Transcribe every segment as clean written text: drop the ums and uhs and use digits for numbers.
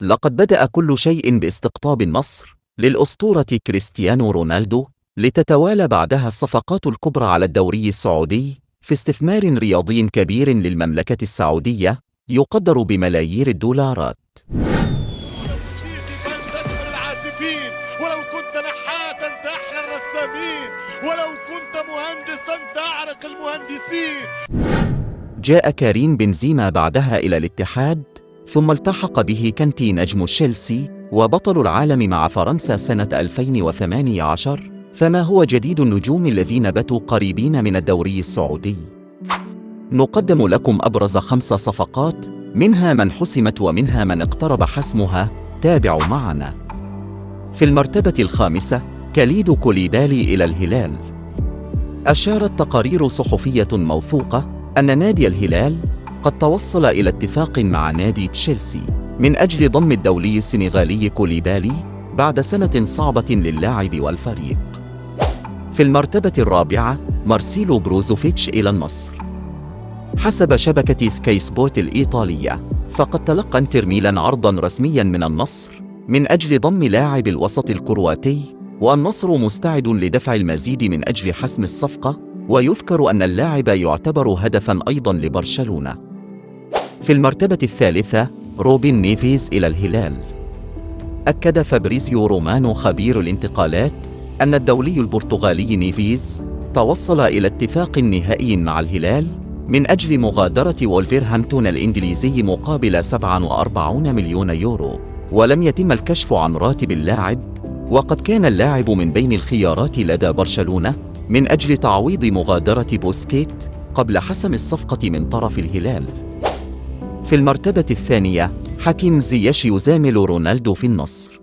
لقد بدأ كل شيء باستقطاب النصر للأسطورة كريستيانو رونالدو، لتتوالى بعدها الصفقات الكبرى على الدوري السعودي في استثمار رياضي كبير للمملكة السعودية يقدر بملايير الدولارات. العازفين، ولو كنت نحاتا تحلى الرسامين، ولو كنت مهندسا تعرق المهندسين. جاء كريم بنزيما بعدها إلى الاتحاد، ثم التحق به كانتي نجم تشيلسي وبطل العالم مع فرنسا سنة 2018. فما هو جديد النجوم الذين باتوا قريبين من الدوري السعودي؟ نقدم لكم أبرز 5 صفقات، منها من حسمت ومنها من اقترب حسمها. تابعوا معنا. في المرتبة 5 كاليدو كوليبالي إلى الهلال. أشارت تقارير صحفية موثوقة أن نادي الهلال قد توصل إلى اتفاق مع نادي تشيلسي من أجل ضم الدولي السنغالي كوليبالي بعد سنة صعبة للاعب والفريق. في المرتبة 4 مارسيلو بروزوفيتش إلى النصر. حسب شبكة سكاي سبورت الإيطالية، فقد تلقى انتر ميلان عرضاً رسمياً من النصر من أجل ضم لاعب الوسط الكرواتي، والنصر مستعد لدفع المزيد من أجل حسم الصفقة، ويذكر أن اللاعب يعتبر هدفاً أيضاً لبرشلونة. في المرتبة 3 روبن نيفيز إلى الهلال. أكد فابريزيو رومانو خبير الانتقالات أن الدولي البرتغالي نيفيز توصل إلى اتفاق نهائي مع الهلال من أجل مغادرة وولفرهامبتون الإنجليزي مقابل 47 مليون يورو، ولم يتم الكشف عن راتب اللاعب، وقد كان اللاعب من بين الخيارات لدى برشلونة من أجل تعويض مغادرة بوسكيت قبل حسم الصفقة من طرف الهلال. في المرتبة 2 حكيم زياش يزامل رونالدو في النصر.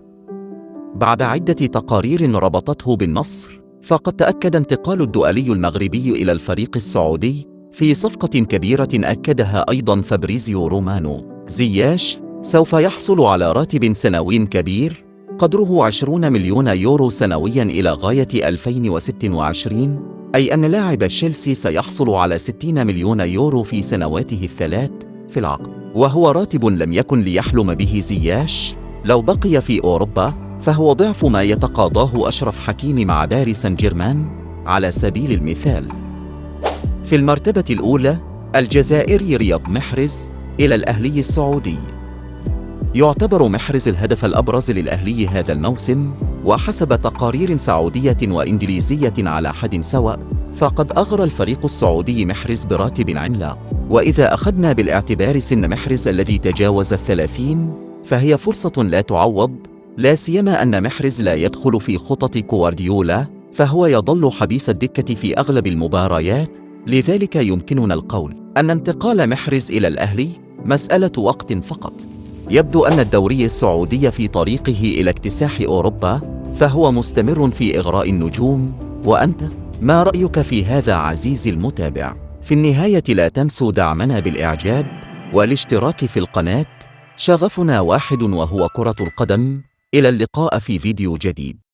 بعد عدة تقارير ربطته بالنصر، فقد تأكد انتقال الدؤلي المغربي إلى الفريق السعودي في صفقة كبيرة أكدها أيضاً فابريزيو رومانو. زياش سوف يحصل على راتب سنوي كبير قدره 20 مليون يورو سنوياً إلى غاية 2026، أي أن لاعب تشيلسي سيحصل على 60 مليون يورو في سنواته ال3 في العقد، وهو راتب لم يكن ليحلم به زياش لو بقي في أوروبا، فهو ضعف ما يتقاضاه أشرف حكيمي مع باريس سان جيرمان على سبيل المثال. في المرتبة الأولى الجزائري رياض محرز إلى الأهلي السعودي. يعتبر محرز الهدف الأبرز للأهلي هذا الموسم، وحسب تقارير سعودية وإنجليزية على حد سواء، فقد أغرى الفريق السعودي محرز براتب عملاق، وإذا أخذنا بالاعتبار سن محرز الذي تجاوز 30، فهي فرصة لا تعوض، لا سيما أن محرز لا يدخل في خطط كوارديولا، فهو يظل حبيس الدكة في أغلب المباريات. لذلك يمكننا القول أن انتقال محرز إلى الأهلي مسألة وقت فقط. يبدو أن الدوري السعودي في طريقه إلى اكتساح أوروبا، فهو مستمر في إغراء النجوم. وأنت ما رأيك في هذا عزيزي المتابع؟ في النهاية لا تنسوا دعمنا بالإعجاب والاشتراك في القناة، شغفنا واحد وهو كرة القدم. إلى اللقاء في فيديو جديد.